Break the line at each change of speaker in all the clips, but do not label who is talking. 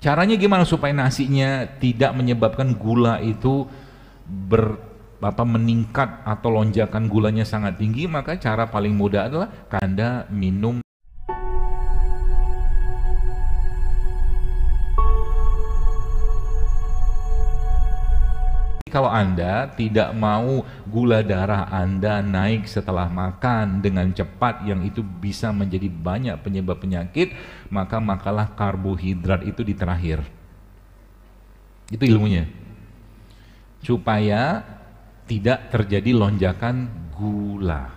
Caranya gimana supaya nasinya tidak menyebabkan gula itu meningkat atau lonjakan gulanya sangat tinggi? Maka cara paling mudah adalah Anda minum. Kalau Anda tidak mau gula darah Anda naik setelah makan dengan cepat, yang itu bisa menjadi banyak penyebab penyakit, maka makalah karbohidrat itu di terakhir. Itu ilmunya. Supaya tidak terjadi lonjakan gula.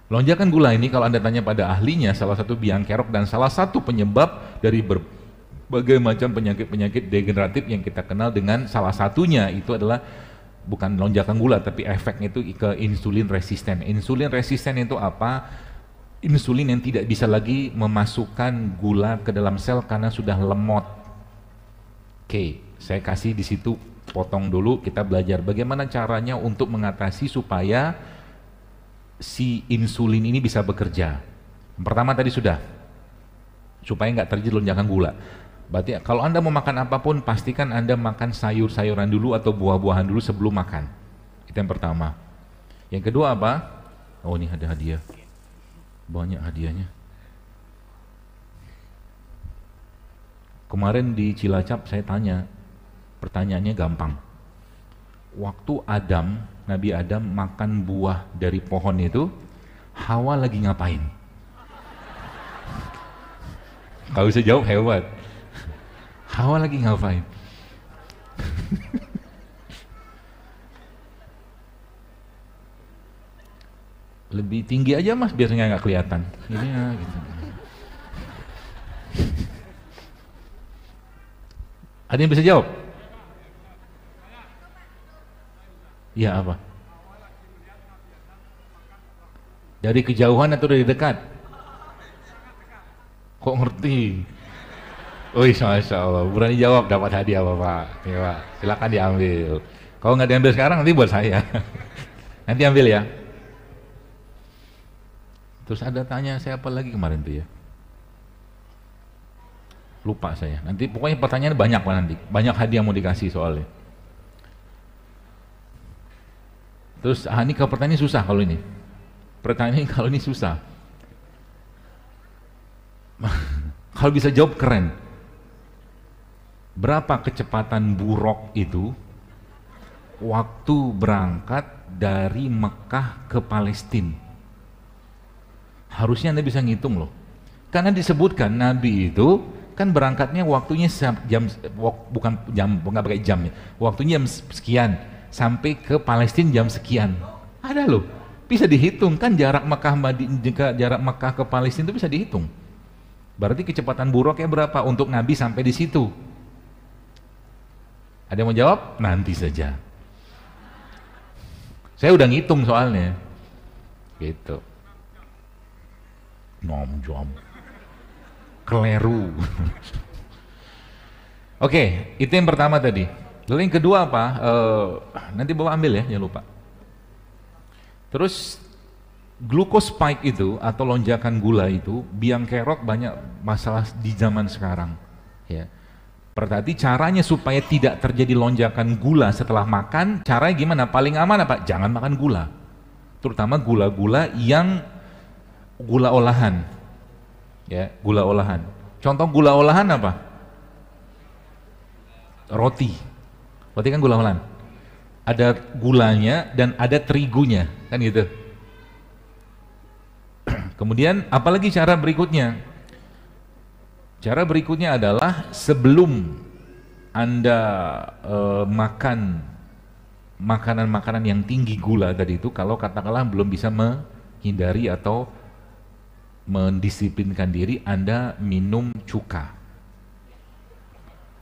Lonjakan gula ini kalau Anda tanya pada ahlinya, salah satu biang kerok dan salah satu penyebab dari berbagai macam penyakit-penyakit degeneratif yang kita kenal, dengan salah satunya itu adalah bukan lonjakan gula tapi efeknya itu ke insulin resisten. Insulin resisten itu apa? Insulin yang tidak bisa lagi memasukkan gula ke dalam sel karena sudah lemot. Oke, saya kasih di situ, potong dulu, kita belajar bagaimana caranya untuk mengatasi supaya si insulin ini bisa bekerja. Yang pertama tadi sudah, supaya nggak terjadi lonjakan gula. Berarti kalau Anda mau makan apapun, pastikan Anda makan sayur-sayuran dulu atau buah-buahan dulu sebelum makan. Itu yang pertama. Yang kedua apa? Oh, ini ada hadiah. Banyak hadiahnya. Kemarin di Cilacap saya tanya, pertanyaannya gampang. Waktu Nabi Adam makan buah dari pohon itu, Hawa lagi ngapain? Kalau bisa jawab hebat. Hawa lagi ngapain? Lebih tinggi aja mas, biasanya nggak kelihatan. Ini ya, gitu. Ada yang bisa jawab? Iya apa? Dari kejauhan atau dari dekat? Kok ngerti? Wih, Masya Allah, berani jawab, dapat hadiah Bapak. Ya, Pak. Silakan diambil. Kalau nggak diambil sekarang, nanti buat saya. Nanti ambil ya. Terus ada tanya saya apa lagi kemarin tuh ya? Lupa saya. Nanti pokoknya pertanyaan banyak Pak nanti. Banyak hadiah mau dikasih soalnya. Terus ini kalau pertanyaan susah kalau ini. Pertanyaan kalau ini susah. Kalau bisa jawab keren. Berapa kecepatan buruk itu waktu berangkat dari Mekah ke Palestina? Harusnya Anda bisa ngitung loh. Karena disebutkan Nabi itu kan berangkatnya waktunya bukan pakai jam ya. Waktunya jam sekian sampai ke Palestina jam sekian. Ada loh. Bisa dihitung kan jarak Mekah ke Palestina itu bisa dihitung. Berarti kecepatan buruknya berapa untuk Nabi sampai di situ? Ada yang mau jawab? Nanti saja. Saya udah ngitung soalnya. Gitu. 6 jam. Keleru. Oke, itu yang pertama tadi. Lalu yang kedua apa? Nanti Bapak ambil ya, jangan lupa. Terus glucose spike itu atau lonjakan gula itu biang kerok banyak masalah di zaman sekarang. Ya. Berarti caranya supaya tidak terjadi lonjakan gula setelah makan, caranya gimana? Paling aman apa? Jangan makan gula. Terutama gula-gula yang gula olahan. Ya, gula olahan. Contoh gula olahan apa? Roti. Roti kan gula olahan. Ada gulanya dan ada terigunya, kan gitu. Kemudian apalagi cara berikutnya? Cara berikutnya adalah sebelum Anda makan makanan-makanan yang tinggi gula tadi itu, kalau katakanlah belum bisa menghindari atau mendisiplinkan diri, Anda minum cuka.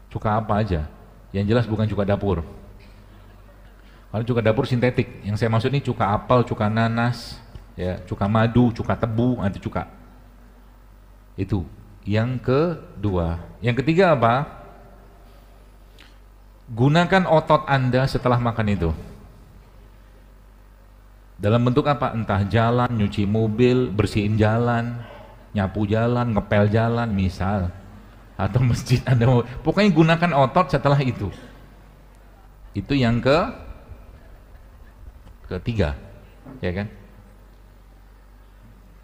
Cuka apa aja? Yang jelas bukan cuka dapur. Kalau cuka dapur sintetik, yang saya maksud ini cuka apel, cuka nanas, ya, cuka madu, cuka tebu, nanti cuka. Itu. Yang kedua. Yang ketiga apa? Gunakan otot Anda setelah makan itu. Dalam bentuk apa? Entah jalan, nyuci mobil, bersihin jalan, nyapu jalan, ngepel jalan, misal. atau masjid Anda mau, pokoknya gunakan otot setelah itu. Itu yang ketiga, ya kan?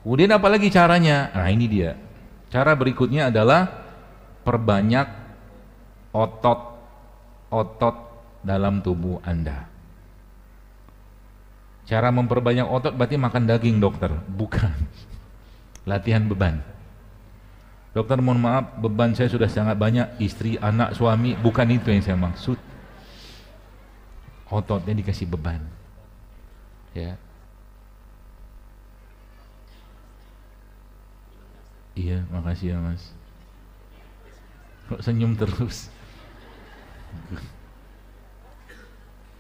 Kemudian apalagi caranya? Nah ini dia. Cara berikutnya adalah perbanyak otot dalam tubuh Anda. Cara memperbanyak otot berarti makan daging, dokter? Bukan. Latihan beban. Dokter, mohon maaf, beban saya sudah sangat banyak, istri, anak, suami. Bukan itu yang saya maksud. Ototnya dikasih beban. Ya. Iya, makasih ya mas. Kok senyum terus?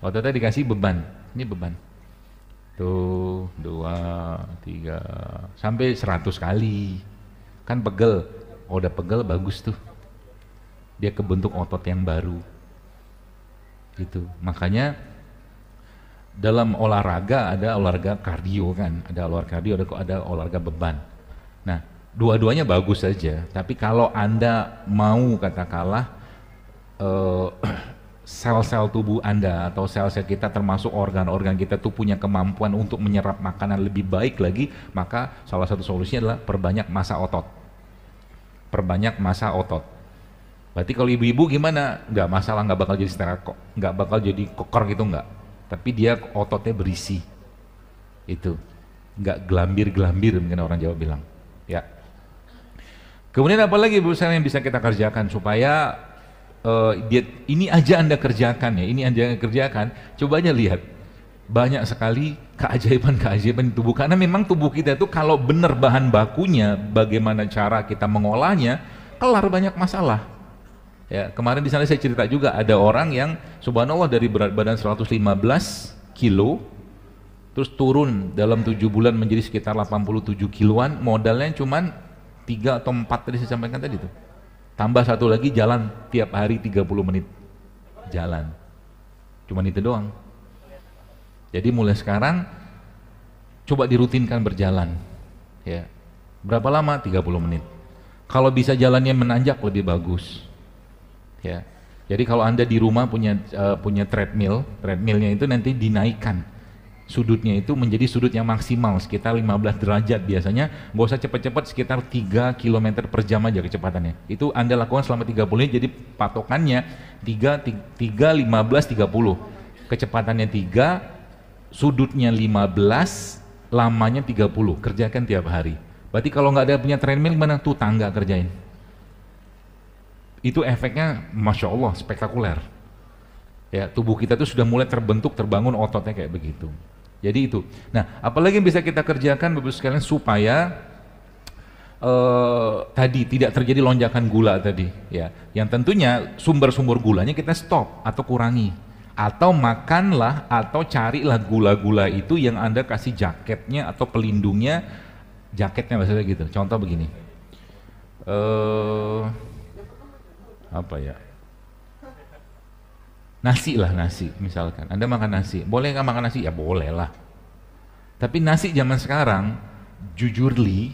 Ototnya dikasih beban. Ini beban. Tuh, 2, 3, sampai 100 kali. Kan pegel. Oh, udah pegel, bagus tuh. Dia kebentuk otot yang baru. Gitu. Makanya dalam olahraga ada olahraga kardio kan. Ada olahraga kardio, ada olahraga beban. Nah, dua-duanya bagus saja. Tapi kalau Anda mau katakanlah sel-sel tubuh Anda atau sel-sel kita termasuk organ-organ kita tuh punya kemampuan untuk menyerap makanan lebih baik lagi, maka salah satu solusinya adalah perbanyak massa otot. Perbanyak massa otot. Berarti kalau ibu-ibu gimana? Nggak masalah, nggak bakal jadi steril kok, nggak bakal jadi kokor gitu, nggak. Tapi dia ototnya berisi. Itu nggak gelambir-gelambir mungkin orang Jawa bilang. Ya. Kemudian apa lagi Bu yang bisa kita kerjakan supaya ini aja Anda kerjakan ya, ini aja Anda kerjakan. Coba aja lihat, banyak sekali keajaiban-keajaiban tubuh, karena memang tubuh kita itu kalau benar bahan bakunya, bagaimana cara kita mengolahnya, kelar banyak masalah. Ya, kemarin di sana saya cerita juga ada orang yang subhanallah dari berat badan 115 kilo terus turun dalam 7 bulan menjadi sekitar 87 kiloan, modalnya cuman 3 atau 4 tadi saya sampaikan tadi tuh. Tambah satu lagi jalan tiap hari 30 menit. Jalan. Cuman itu doang. Jadi mulai sekarang coba dirutinkan berjalan. Ya. Berapa lama? 30 menit. Kalau bisa jalannya menanjak lebih bagus. Ya. Jadi kalau Anda di rumah punya treadmill, treadmillnya itu nanti dinaikkan. Sudutnya itu menjadi sudut yang maksimal sekitar 15 derajat biasanya, nggak usah cepat-cepat, sekitar 3 km per jam aja kecepatannya. Itu Anda lakukan selama 30 menit, jadi patokannya 3, 15, 30. Kecepatannya 3, sudutnya 15, lamanya 30. Kerjakan tiap hari. Berarti kalau nggak ada punya treadmill gimana? Tuh tangga kerjain. Itu efeknya Masya Allah spektakuler. Ya, tubuh kita tuh sudah mulai terbentuk, terbangun ototnya kayak begitu. Jadi itu. Nah, apalagi yang bisa kita kerjakan Bapak sekalian supaya tadi tidak terjadi lonjakan gula tadi, ya. Yang tentunya sumber-sumber gulanya kita stop atau kurangi, atau makanlah atau carilah gula-gula itu yang Anda kasih jaketnya atau pelindungnya, jaketnya maksudnya gitu. Contoh begini, apa ya? Nasi lah, nasi misalkan. Anda makan nasi, boleh nggak makan nasi? Ya boleh lah. Tapi nasi zaman sekarang, jujurly,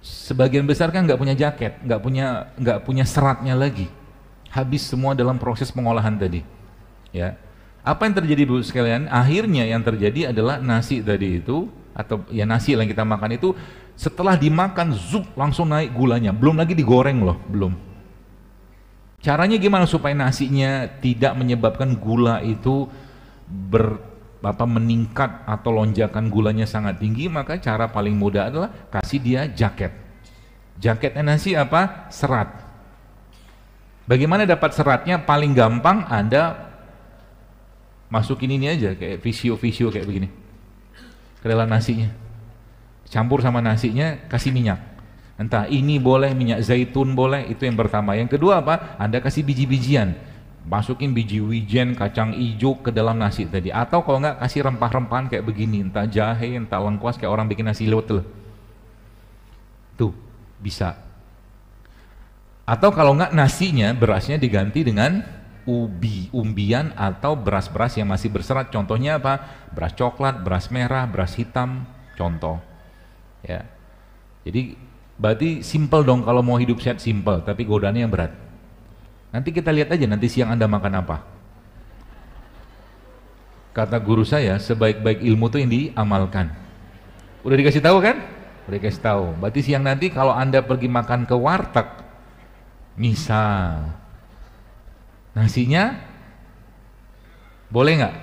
sebagian besar kan nggak punya jaket, nggak punya seratnya lagi. Habis semua dalam proses pengolahan tadi. Ya, apa yang terjadi Bu sekalian? Akhirnya yang terjadi adalah nasi tadi itu, atau ya nasi yang kita makan itu, setelah dimakan, zup langsung naik gulanya. Belum lagi digoreng loh, belum. Caranya gimana supaya nasinya tidak menyebabkan gula itu meningkat atau lonjakan gulanya sangat tinggi? Maka cara paling mudah adalah kasih dia jaket. Jaketnya nasi apa? Serat. Bagaimana dapat seratnya? Paling gampang Anda masukin ini aja, kayak visio kayak begini ke dalam nasinya, campur sama nasinya, kasih minyak. Entah ini boleh, minyak zaitun boleh, itu yang pertama. Yang kedua apa? Anda kasih biji-bijian, masukin biji wijen, kacang hijau ke dalam nasi tadi. Atau kalau enggak kasih rempah-rempahan kayak begini, entah jahe, entah lengkuas kayak orang bikin nasi liwet tuh, bisa. Atau kalau enggak nasinya, berasnya diganti dengan umbian atau beras-beras yang masih berserat. Contohnya apa? Beras coklat, beras merah, beras hitam, contoh. Ya. Jadi Berarti simple dong kalau mau hidup sehat, simple, tapi godaannya yang berat. Nanti kita lihat aja nanti siang Anda makan apa. Kata guru saya, sebaik-baik ilmu itu yang diamalkan. Udah dikasih tahu kan? Udah dikasih tahu. Berarti siang nanti kalau Anda pergi makan ke warteg, misal nasinya boleh nggak?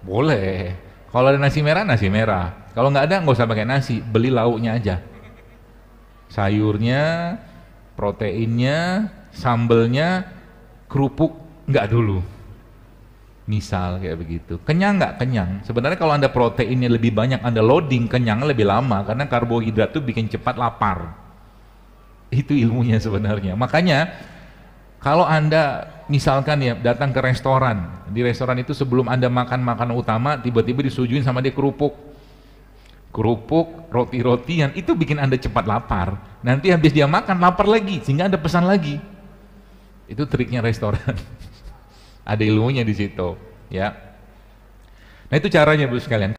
Boleh. Kalau ada nasi merah, nasi merah. Kalau nggak ada, nggak usah pakai nasi, beli lauknya aja. Sayurnya, proteinnya, sambelnya, kerupuk nggak dulu. Misal kayak begitu. Kenyang nggak? Kenyang. Sebenarnya kalau Anda proteinnya lebih banyak, Anda loading, kenyang lebih lama karena karbohidrat itu bikin cepat lapar. Itu ilmunya sebenarnya. Makanya kalau Anda misalkan ya datang ke restoran, di restoran itu sebelum Anda makan makanan utama, tiba-tiba disuguhin sama dia kerupuk, roti-rotian, itu bikin Anda cepat lapar. Nanti habis dia makan lapar lagi, sehingga Anda pesan lagi. Itu triknya restoran. Ada ilmunya di situ, ya. Nah itu caranya Bu sekalian.